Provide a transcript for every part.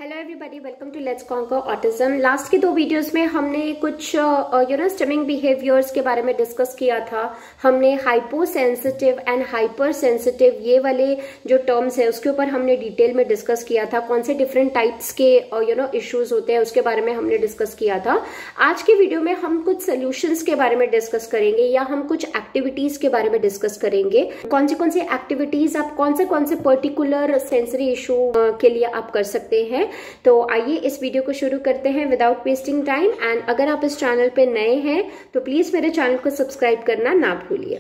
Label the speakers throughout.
Speaker 1: Hello everybody, welcome to let's conquer autism. Last के दो videos में हमने कुछ स्टिमिंग बिहेवियर्स के बारे में डिस्कस किया था। हमने hypo sensitive and hyper sensitive ये वाले जो टर्म्स है उसके ऊपर हमने डिटेल में डिस्कस किया था। कौन से डिफरेंट टाइप्स के इश्यूज होते हैं उसके बारे में हमने डिस्कस किया था। आज की वीडियो में हम कुछ सोल्यूशंस के बारे में डिस्कस करेंगे या हम कुछ एक्टिविटीज के बारे में डिस्कस करेंगे। कौन सी एक्टिविटीज आप कौन से पर्टिकुलर सेंसरी इशू के लिए आप कर सकते हैं। तो आइए इस वीडियो को शुरू करते हैं विदाउट वेस्टिंग टाइम। एंड अगर आप इस चैनल पे नए हैं तो प्लीज मेरे चैनल को सब्सक्राइब करना ना भूलिए।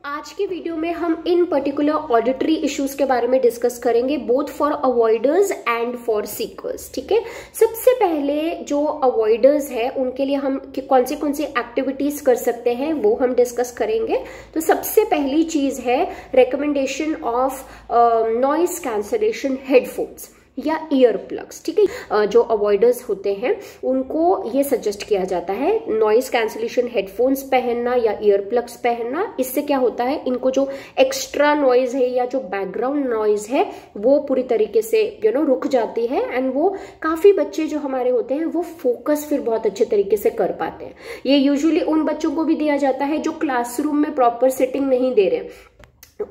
Speaker 1: आज की वीडियो में हम इन पर्टिकुलर ऑडिटरी इश्यूज के बारे में डिस्कस करेंगे, both for avoiders and for seekers. ठीक है, सबसे पहले जो अवॉइडर्स है उनके लिए हम कौन सी एक्टिविटीज कर सकते हैं वो हम डिस्कस करेंगे। तो सबसे पहली चीज है recommendation of noise cancellation headphones या ईयर प्लग्स। ठीक है, जो अवॉइडर्स होते हैं उनको ये सजेस्ट किया जाता है नॉइस कैंसलेशन हेडफोन्स पहनना या ईयर प्लग्स पहनना। इससे क्या होता है, इनको जो एक्स्ट्रा नॉइज है या जो बैकग्राउंड नॉइज है वो पूरी तरीके से रुक जाती है। एंड वो काफी बच्चे जो हमारे होते हैं वो फोकस फिर बहुत अच्छे तरीके से कर पाते हैं। ये यूजुअली उन बच्चों को भी दिया जाता है जो क्लासरूम में प्रॉपर सिटिंग नहीं दे रहे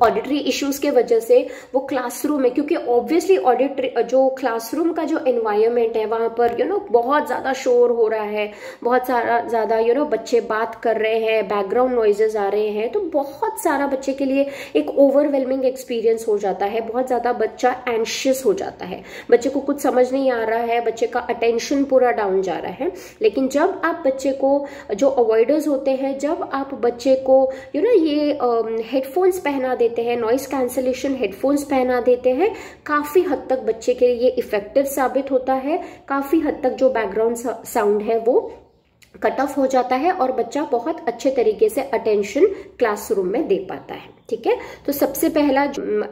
Speaker 1: ऑडिटरी इश्यूज के वजह से। वो क्लासरूम में, क्योंकि ऑब्वियसली ऑडिटरी जो क्लासरूम का जो एनवायरनमेंट है वहां पर बहुत ज्यादा शोर हो रहा है, बहुत सारा ज्यादा बच्चे बात कर रहे हैं, बैकग्राउंड नॉइजेस आ रहे हैं, तो बहुत सारा बच्चे के लिए एक ओवरवेलमिंग एक्सपीरियंस हो जाता है। बहुत ज्यादा बच्चा एंशियस हो जाता है, बच्चे को कुछ समझ नहीं आ रहा है, बच्चे का अटेंशन पूरा डाउन जा रहा है। लेकिन जब आप बच्चे को, जो अवॉइडर्स होते हैं, जब आप बच्चे को ये हेडफोन्स पहना देते हैं, नॉइस कैंसलेशन हेडफोन्स पहना देते हैं, काफी हद तक बच्चे के लिए इफेक्टिव साबित होता है। काफी हद तक जो बैकग्राउंड साउंड है वो कट ऑफ हो जाता है और बच्चा बहुत अच्छे तरीके से अटेंशन क्लासरूम में दे पाता है। ठीक है, तो सबसे पहला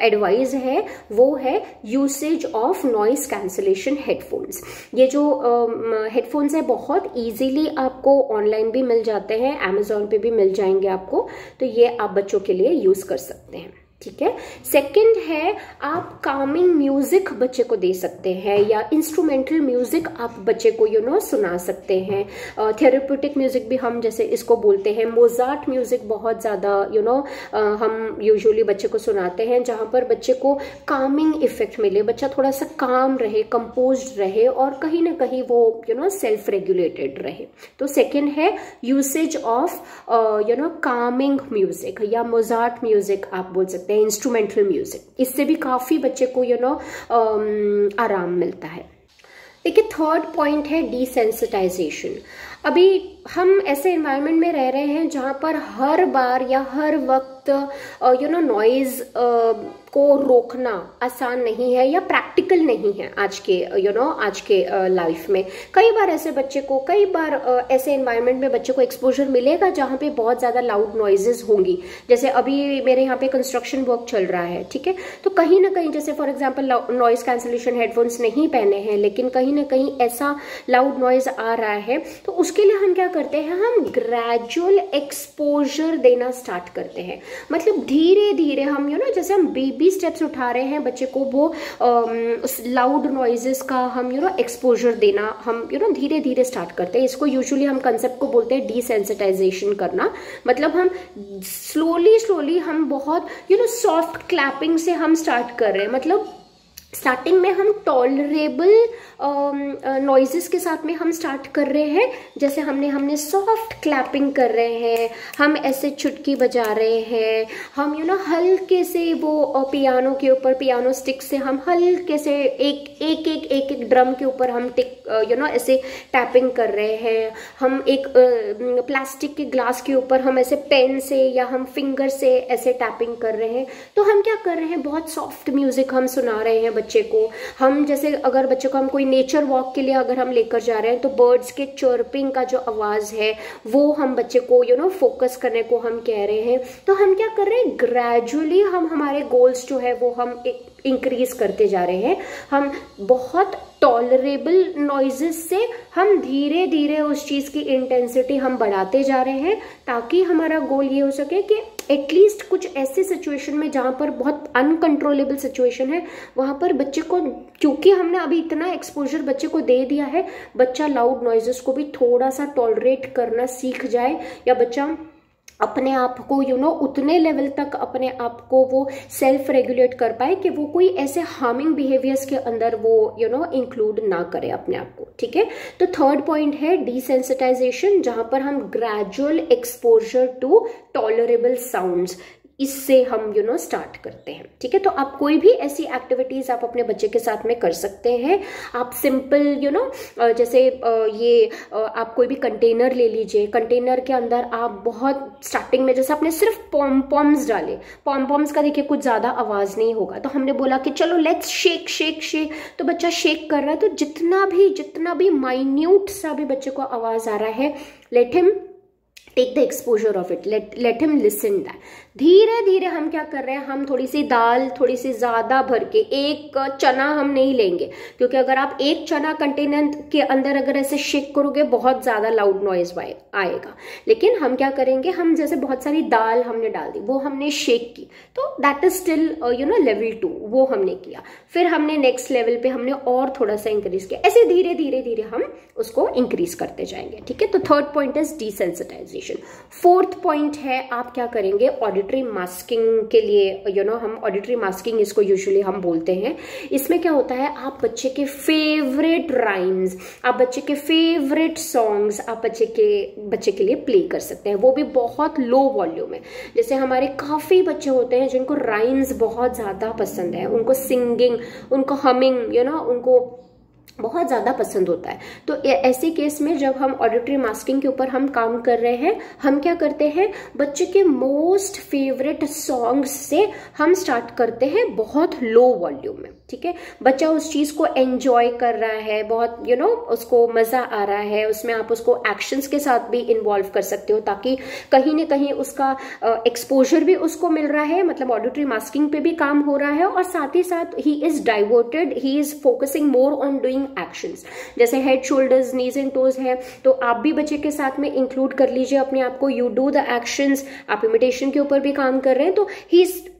Speaker 1: एडवाइस है वो है usage of noise cancellation headphones. ये जो हेडफोन्स है बहुत इजीली आपको ऑनलाइन भी मिल जाते हैं, अमेजोन पे भी मिल जाएंगे आपको, तो ये आप बच्चों के लिए यूज कर सकते हैं। ठीक है, सेकंड है आप कामिंग म्यूजिक बच्चे को दे सकते हैं या इंस्ट्रूमेंटल म्यूजिक आप बच्चे को सुना सकते हैं। थेरेप्यूटिक म्यूजिक भी हम जैसे इसको बोलते हैं। मोजार्ट म्यूजिक बहुत ज्यादा हम यूजुअली बच्चे को सुनाते हैं, जहां पर बच्चे को कामिंग इफेक्ट मिले, बच्चा थोड़ा सा काम रहे, कंपोज्ड रहे और कहीं ना कहीं वो सेल्फ रेगुलेटेड रहे। तो सेकंड है यूसेज ऑफ कामिंग म्यूजिक या मोजार्ट म्यूजिक आप बोल सकते हैं, इंस्ट्रूमेंटल म्यूजिक। इससे भी काफी बच्चे को आराम मिलता है। देखिए, थर्ड पॉइंट है डिसेंसिटाइजेशन। अभी हम ऐसे एनवायरनमेंट में रह रहे हैं जहां पर हर बार या हर वक्त नॉइज को रोकना आसान नहीं है या प्रैक्टिकल नहीं है आज के लाइफ में। कई बार ऐसे एनवायरनमेंट में बच्चे को एक्सपोजर मिलेगा जहां पे बहुत ज्यादा लाउड नॉइजेस होंगी। जैसे अभी मेरे यहाँ पे कंस्ट्रक्शन वर्क चल रहा है, ठीक है, तो कहीं ना कहीं जैसे for example noise cancellation headphones नहीं पहने हैं लेकिन कहीं ना कहीं ऐसा लाउड नॉइज आ रहा है, तो उसके लिए हम क्या करते हैं, हम ग्रेजुअल एक्सपोजर देना स्टार्ट करते हैं। मतलब धीरे धीरे हम जैसे हम बेबी स्टेप्स उठा रहे हैं बच्चे को, वो लाउड नॉइजेस का हम एक्सपोजर देना हम धीरे धीरे स्टार्ट करते हैं। इसको यूजुअली हम कंसेप्ट को बोलते हैं डिसेंसिटाइजेशन करना। मतलब हम स्लोली हम बहुत सॉफ्ट क्लैपिंग से हम स्टार्ट कर रहे हैं। मतलब स्टार्टिंग में हम टॉलरेबल नॉइजेस के साथ में हम स्टार्ट कर रहे हैं, जैसे हमने सॉफ्ट क्लैपिंग कर रहे हैं, हम ऐसे चुटकी बजा रहे हैं, हम हल्के से वो पियानो के ऊपर, पियानो स्टिक से हम हल्के से एक ड्रम के ऊपर हम ऐसे टैपिंग कर रहे हैं। हम एक प्लास्टिक के ग्लास के ऊपर हम ऐसे पेन से या हम फिंगर से ऐसे टैपिंग कर रहे हैं। तो हम क्या कर रहे हैं, बहुत सॉफ्ट म्यूजिक हम सुना रहे हैं बच्चे को। हम जैसे अगर बच्चे को हम कोई नेचर वॉक के लिए अगर हम लेकर जा रहे हैं तो बर्ड्स के चर्पिंग का जो आवाज है वो हम बच्चे को फोकस करने को हम कह रहे हैं। तो हम क्या कर रहे हैं, ग्रेजुअली हम हमारे गोल्स जो है वो हम इंक्रीज करते जा रहे हैं। हम बहुत टॉलरेबल नॉइजेस से हम धीरे धीरे उस चीज की इंटेंसिटी हम बढ़ाते जा रहे हैं ताकि हमारा गोल ये हो सके कि एटलीस्ट कुछ ऐसे सिचुएशन में जहाँ पर बहुत अनकंट्रोलेबल सिचुएशन है, वहाँ पर बच्चे को, क्योंकि हमने अभी इतना एक्सपोजर बच्चे को दे दिया है, बच्चा लाउड नॉइजेस को भी थोड़ा सा टॉलरेट करना सीख जाए, या बच्चा अपने आप को उतने लेवल तक अपने आप को वो सेल्फ रेगुलेट कर पाए कि वो कोई ऐसे हार्मिंग बिहेवियर्स के अंदर वो इंक्लूड ना करे अपने आप को। ठीक है, तो थर्ड पॉइंट है डिसेंसिटाइजेशन, जहां पर हम gradual exposure to tolerable sounds, इससे हम स्टार्ट करते हैं। ठीक है, तो आप कोई भी ऐसी एक्टिविटीज आप अपने बच्चे के साथ में कर सकते हैं। आप सिंपल जैसे ये आप कोई भी कंटेनर ले लीजिए, कंटेनर के अंदर आप बहुत स्टार्टिंग में जैसे आपने सिर्फ पॉम्स डाले, पॉम्स का देखिए कुछ ज्यादा आवाज नहीं होगा, तो हमने बोला कि चलो लेट्स शेक शेक शेक, तो बच्चा शेक कर रहा है, तो जितना भी माइन्यूट सा भी बच्चे को आवाज आ रहा है, let him take the exposure of it, let him listen that. धीरे धीरे हम क्या कर रहे हैं, हम थोड़ी सी दाल थोड़ी सी ज्यादा भर के, एक चना हम नहीं लेंगे, क्योंकि अगर आप एक चना कंटेनर के अंदर अगर ऐसे शेक करोगे बहुत ज्यादा लाउड नॉइज आएगा। लेकिन हम क्या करेंगे, हम जैसे बहुत सारी दाल हमने डाल दी, वो हमने शेक की, तो दैट इज स्टिल लेवल 2, वो हमने किया। फिर हमने नेक्स्ट लेवल पे हमने और थोड़ा सा इंक्रीज किया, ऐसे धीरे धीरे धीरे हम उसको इंक्रीज करते जाएंगे। ठीक है, तो third point is desensitization. Fourth point है, आप क्या करेंगे, ऑडिटरी मास्किंग के लिए हम ऑडिटरी मास्किंग इसको यूजुअली हम बोलते हैं। इसमें क्या होता है, आप बच्चे के फेवरेट राइम्स, आप बच्चे के फेवरेट सॉन्ग्स आप बच्चे के लिए प्ले कर सकते हैं, वो भी बहुत लो वॉल्यूम में। जैसे हमारे काफी बच्चे होते हैं जिनको राइम्स बहुत ज्यादा पसंद है, उनको सिंगिंग, उनको हमिंग उनको बहुत ज्यादा पसंद होता है। तो ऐसे केस में जब हम ऑडिटरी मास्किंग के ऊपर हम काम कर रहे हैं, हम क्या करते हैं, बच्चे के मोस्ट फेवरेट सॉन्ग्स से हम स्टार्ट करते हैं बहुत लो वॉल्यूम में। ठीक है, बच्चा उस चीज को एंजॉय कर रहा है, बहुत उसको मजा आ रहा है, उसमें आप उसको एक्शंस के साथ भी इन्वॉल्व कर सकते हो, ताकि कहीं ना कहीं उसका एक्सपोजर भी उसको मिल रहा है, मतलब ऑडिटरी मास्किंग पे भी काम हो रहा है, और साथ ही साथ ही is diverted, he is focusing more on doing actions. जैसे head, shoulders, knees and toes है, तो आप भी बच्चे के साथ में इंक्लूड कर लीजिए अपने आप को, यू डू द एक्शंस। आप इमिटेशन के ऊपर भी काम कर रहे हैं, तो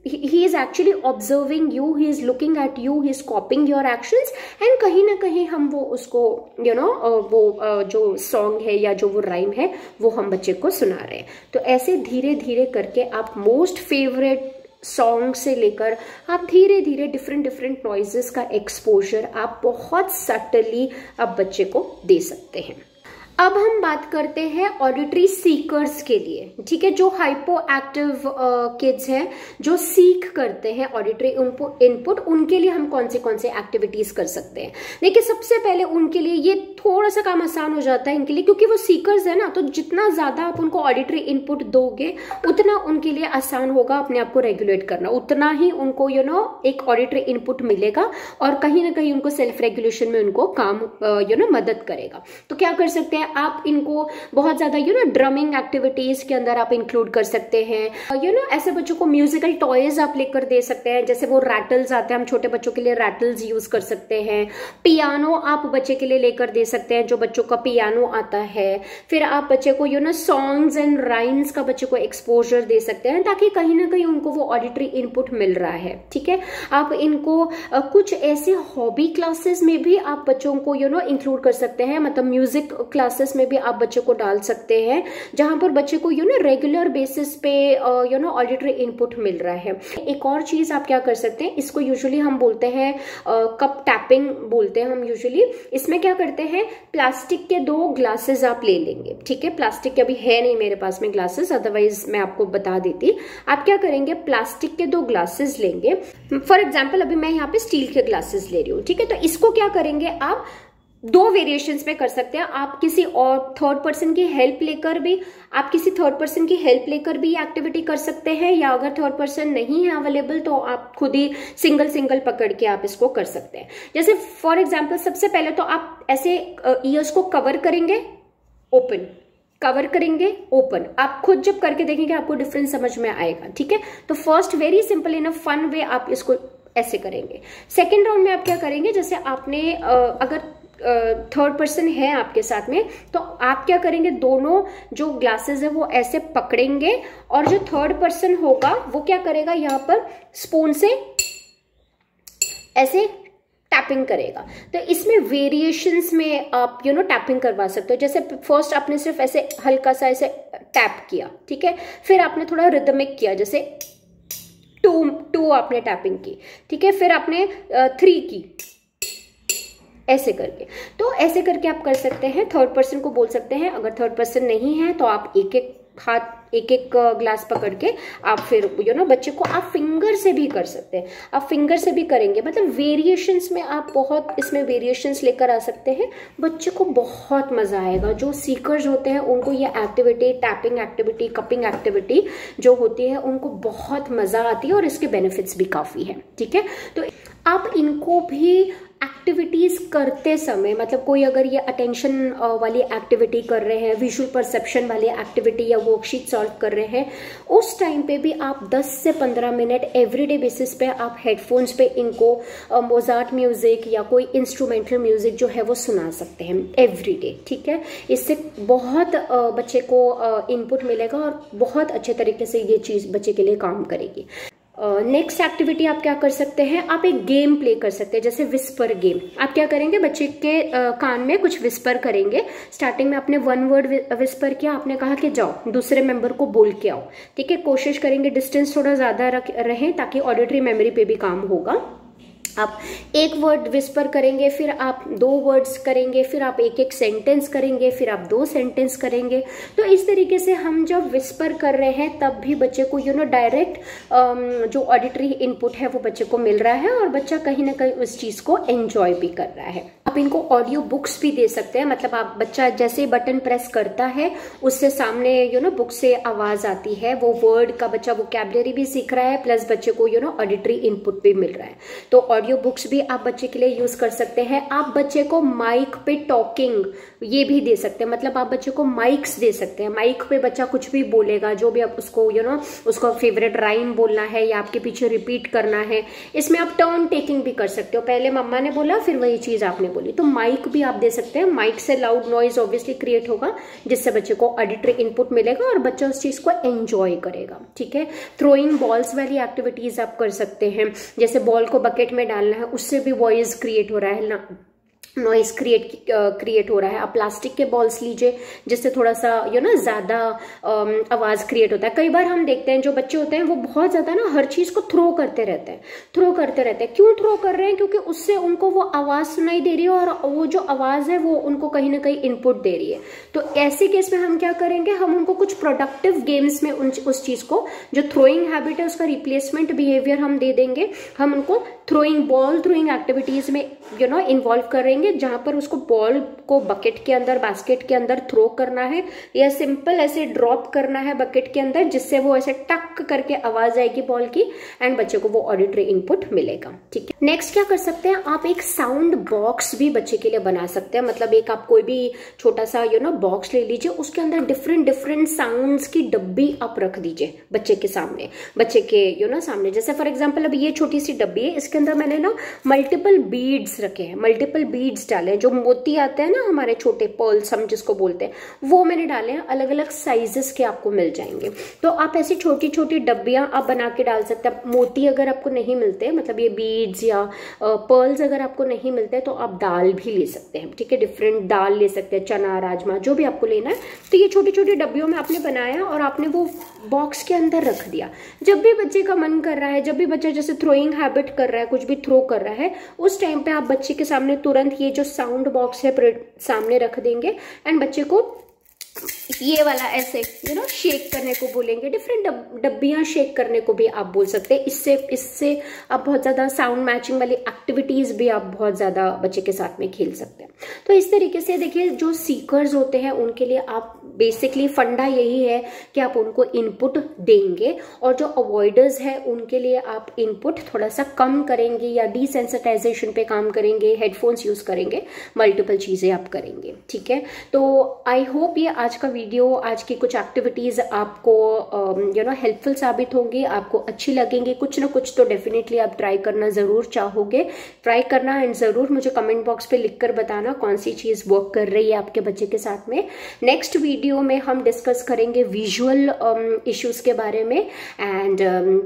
Speaker 1: he is actually observing you, he is looking at you, he is copying your actions, and कहीं ना कहीं हम वो उसको वो जो सॉन्ग है या जो वो राइम है वो हम बच्चे को सुना रहे हैं। तो ऐसे धीरे धीरे करके आप मोस्ट फेवरेट सॉन्ग से लेकर आप धीरे धीरे डिफरेंट नॉइजेस का एक्सपोजर आप बहुत सटली आप बच्चे को दे सकते हैं। अब हम बात करते हैं ऑडिटरी सीकर्स के लिए। ठीक है, जो हाइपो एक्टिव किड्स हैं, जो सीख करते हैं ऑडिटरी इनपुट, उनके लिए हम कौन से एक्टिविटीज कर सकते हैं। देखिए, सबसे पहले उनके लिए ये थोड़ा सा काम आसान हो जाता है इनके लिए, क्योंकि वो सीकर्स है ना, तो जितना ज्यादा आप उनको ऑडिटरी इनपुट दोगे उतना उनके लिए आसान होगा अपने आप को रेगुलेट करना, उतना ही उनको एक ऑडिटरी इनपुट मिलेगा, और कहीं ना कहीं उनको सेल्फ रेगुलेशन में उनको काम मदद करेगा। तो क्या कर सकते हैं, आप इनको बहुत ज्यादा ड्रमिंग एक्टिविटीज के अंदर आप इंक्लूड कर सकते हैं। ऐसे बच्चों को म्यूजिकल टॉयज आप लेकर दे सकते हैं, जैसे वो रैटल्स आते हैं, हम छोटे बच्चों के लिए रैटल्स यूज कर सकते हैं। पियानो आप बच्चे के लिए लेकर दे सकते हैं, जो बच्चों का पियानो आता है। फिर आप बच्चे को सॉन्ग्स एंड राइम्स का बच्चे को एक्सपोजर दे सकते हैं, ताकि कहीं ना कहीं उनको वो ऑडिटरी इनपुट मिल रहा है। ठीक है, आप इनको कुछ ऐसे हॉबी क्लासेस में भी आप बच्चों को इंक्लूड कर सकते हैं, मतलब म्यूजिक क्लासेस में भी आप बच्चे को डाल सकते हैं, जहां पर बच्चे को रेगुलर बेसिस पे ऑडिटरी इनपुट मिल रहा है। एक और चीज आप क्या कर सकते हैं, इसको यूजुअली हम बोलते हैं कप टैपिंग बोलते हैं हम यूजुअली। इसमें क्या करते हैं, प्लास्टिक के 2 ग्लासेस आप ले लेंगे। ठीक है, प्लास्टिक के अभी है नहीं मेरे पास में ग्लासेस, अदरवाइज मैं आपको बता देती। आप क्या करेंगे, प्लास्टिक के 2 ग्लासेस लेंगे। फॉर एग्जाम्पल अभी मैं यहाँ पे स्टील के ग्लासेस ले रही हूँ। ठीक है, तो इसको क्या करेंगे, आप 2 वेरिएशंस में कर सकते हैं। आप किसी और थर्ड पर्सन की हेल्प लेकर भी ये एक्टिविटी कर सकते हैं, या अगर थर्ड पर्सन नहीं है अवेलेबल तो आप खुद ही सिंगल पकड़ के आप इसको कर सकते हैं। जैसे फॉर एग्जांपल, सबसे पहले तो आप ऐसे ईयर्स को कवर करेंगे, ओपन, कवर करेंगे, ओपन। आप खुद जब करके देखेंगे आपको डिफरेंस समझ में आएगा। ठीक है, तो first very simple in a fun way आप इसको ऐसे करेंगे। सेकेंड राउंड में आप क्या करेंगे, जैसे आपने अगर थर्ड पर्सन है आपके साथ में, तो आप क्या करेंगे, दोनों जो ग्लासेस है वो ऐसे पकड़ेंगे और जो थर्ड पर्सन होगा वो क्या करेगा, यहाँ पर स्पून से ऐसे टैपिंग करेगा। तो इसमें वेरिएशंस में आप टैपिंग करवा सकते हो। जैसे फर्स्ट आपने सिर्फ ऐसे हल्का सा ऐसे टैप किया, ठीक है, फिर आपने थोड़ा रिदमिक किया, जैसे टू आपने टैपिंग की, ठीक है, फिर आपने 3 की, ऐसे करके। तो ऐसे करके आप कर सकते हैं, थर्ड पर्सन को बोल सकते हैं। अगर थर्ड पर्सन नहीं है तो आप एक एक ग्लास पकड़ के आप फिर बच्चे को आप फिंगर से भी कर सकते हैं। आप फिंगर से भी करेंगे, मतलब वेरिएशंस में आप बहुत इसमें वेरिएशंस लेकर आ सकते हैं। बच्चे को बहुत मजा आएगा। जो सीकर्स होते हैं उनको ये activity, tapping activity, cupping activity जो होती है उनको बहुत मजा आती है और इसके बेनिफिट्स भी काफी है, ठीक है। तो आप इनको भी एक्टिविटीज करते समय, मतलब कोई अगर ये अटेंशन वाली एक्टिविटी कर रहे हैं, विजुअल परसेप्शन वाली एक्टिविटी या वर्कशीट सॉल्व कर रहे हैं, उस टाइम पे भी आप 10 से 15 मिनट एवरीडे बेसिस पे आप हेडफोन्स पे इनको मोजार्ट म्यूजिक या कोई इंस्ट्रूमेंटल म्यूजिक जो है वो सुना सकते हैं एवरीडे, ठीक है। इससे बहुत बच्चे को इनपुट मिलेगा और बहुत अच्छे तरीके से ये चीज बच्चे के लिए काम करेगी। नेक्स्ट एक्टिविटी आप क्या कर सकते हैं, आप एक गेम प्ले कर सकते हैं, जैसे विस्पर गेम। आप क्या करेंगे, बच्चे के कान में कुछ विस्पर करेंगे। स्टार्टिंग में आपने 1 वर्ड विस्पर किया, आपने कहा कि जाओ दूसरे मेंबर को बोल के आओ, ठीक है। कोशिश करेंगे डिस्टेंस थोड़ा ज्यादा रहे ताकि ऑडिटरी मेमोरी पे भी काम होगा। आप 1 वर्ड विस्पर करेंगे, फिर आप 2 वर्ड्स करेंगे, फिर आप एक सेंटेंस करेंगे, फिर आप 2 सेंटेंस करेंगे। तो इस तरीके से हम जब विस्पर कर रहे हैं तब भी बच्चे को डायरेक्ट जो ऑडिटरी इनपुट है वो बच्चे को मिल रहा है और बच्चा कहीं ना कहीं उस चीज को एंजॉय भी कर रहा है। आप इनको ऑडियो बुक्स भी दे सकते हैं, मतलब आप बच्चा जैसे ही बटन प्रेस करता है उससे सामने बुक से आवाज आती है, वो वर्ड का बच्चा वोकैबुलरी भी सीख रहा है, प्लस बच्चे को ऑडिटरी इनपुट भी मिल रहा है। तो ऑडियो बुक्स भी आप बच्चे के लिए यूज कर सकते हैं। आप बच्चे को माइक पे टॉकिंग ये भी दे सकते हैं, मतलब आप बच्चे को माइक्स दे सकते हैं। माइक पे बच्चा कुछ भी बोलेगा, जो भी आप उसको उसको फेवरेट राइम बोलना है या आपके पीछे रिपीट करना है। इसमें आप टर्न टेकिंग भी कर सकते हो, पहले मम्मा ने बोला फिर वही चीज आपने बोली। तो माइक भी आप दे सकते हैं। माइक से लाउड नॉइज ऑब्वियसली क्रिएट होगा जिससे बच्चे को ऑडिटरी इनपुट मिलेगा और बच्चा उस चीज को एंजॉय करेगा, ठीक है। थ्रोइंग बॉल्स वाली एक्टिविटीज आप कर सकते हैं, जैसे बॉल को बकेट में डालना है, उससे भी वॉइस क्रिएट हो रहा है ना, नॉइस क्रिएट हो रहा है। आप प्लास्टिक के बॉल्स लीजिए जिससे थोड़ा सा ज्यादा आवाज क्रिएट होता है। कई बार हम देखते हैं जो बच्चे होते हैं वो बहुत ज्यादा ना हर चीज को थ्रो करते रहते हैं। क्यों थ्रो कर रहे हैं, क्योंकि उससे उनको वो आवाज सुनाई दे रही है और वो जो आवाज है वो उनको कहीं ना कहीं इनपुट दे रही है। तो ऐसे केस में हम क्या करेंगे, हम उनको कुछ प्रोडक्टिव गेम्स में उस चीज को, जो थ्रोइंग हैबिट है उसका रिप्लेसमेंट बिहेवियर हम दे देंगे। हम उनको थ्रोइंग एक्टिविटीज में इन्वॉल्व करेंगे, जहां पर उसको बॉल को बकेट के अंदर, बास्केट के अंदर थ्रो करना है या सिंपल ऐसे ड्रॉप करना है बकेट के अंदर, जिससे वो ऐसे टक करके आवाज आएगी बॉल की एंड बच्चे को वो ऑडिटरी इनपुट मिलेगा, ठीक है। नेक्स्ट क्या कर सकते हैं, आप एक साउंड बॉक्स भी बच्चे के लिए बना सकते हैं। मतलब एक आप कोई भी छोटा सा बॉक्स ले लीजिए, उसके अंदर डिफरेंट साउंड्स की डब्बी आप रख दीजिए बच्चे के सामने, बच्चे के सामने। जैसे फॉर एग्जाम्पल अब ये छोटी सी डब्बी है, इसके अंदर मैंने मल्टीपल बीड्स रखे हैं, मल्टीपल बीड्स डाले हैं, जो मोती आते हैं ना हमारे छोटे पर्ल्स हम जिसको बोलते हैं, वो मैंने डाले हैं। अलग अलग साइजेस के आपको मिल जाएंगे। तो आप ऐसी छोटी छोटी डब्बियां आप बना के डाल सकते हैं। मोती अगर आपको नहीं मिलते, मतलब ये बीड्स या पर्ल्स अगर आपको नहीं मिलते तो आप दाल भी ले सकते हैं, ठीक है। डिफरेंट दाल ले सकते हैं, चना, राजमा, जो भी आपको लेना है। तो ये छोटी छोटी डब्बियों में आपने बनाया और आपने वो बॉक्स के अंदर रख दिया। जब भी बच्चे का मन कर रहा है, जब भी बच्चा जैसे थ्रोइंग हैबिट कर रहा है, कुछ भी थ्रो कर रहा है, उस टाइम पे आप बच्चे के सामने तुरंत ये जो साउंड बॉक्स है सामने रख देंगे एंड बच्चे को ये वाला ऐसे शेक करने को बोलेंगे। डिफरेंट डब्बियां शेक करने को भी आप बोल सकते हैं। इससे आप बहुत ज्यादा साउंड मैचिंग वाली एक्टिविटीज भी आप बहुत ज्यादा बच्चे के साथ में खेल सकते हैं। तो इस तरीके से देखिए, जो सीकर्स होते हैं उनके लिए आप बेसिकली फंडा यही है कि आप उनको इनपुट देंगे, और जो अवॉइडर्स है उनके लिए आप इनपुट थोड़ा सा कम करेंगे या डिसेंसिटाइजेशन पे काम करेंगे, हेडफोन्स यूज करेंगे, मल्टीपल चीजें आप करेंगे, ठीक है। तो आई होप ये आज का वीडियो, आज की कुछ एक्टिविटीज आपको हेल्पफुल साबित होंगी, आपको अच्छी लगेंगी, कुछ ना कुछ तो डेफिनेटली आप ट्राई करना जरूर चाहोगे। ट्राई करना एंड जरूर मुझे कमेंट बॉक्स पे लिखकर बताना कौन सी चीज वर्क कर रही है आपके बच्चे के साथ में। नेक्स्ट वीडियो में हम डिस्कस करेंगे विजुअल इश्यूज के बारे में। And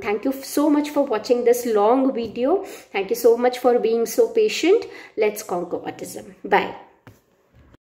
Speaker 1: thank you so much for watching this long video. Thank you so much for being so patient. Let's conquer autism. Bye.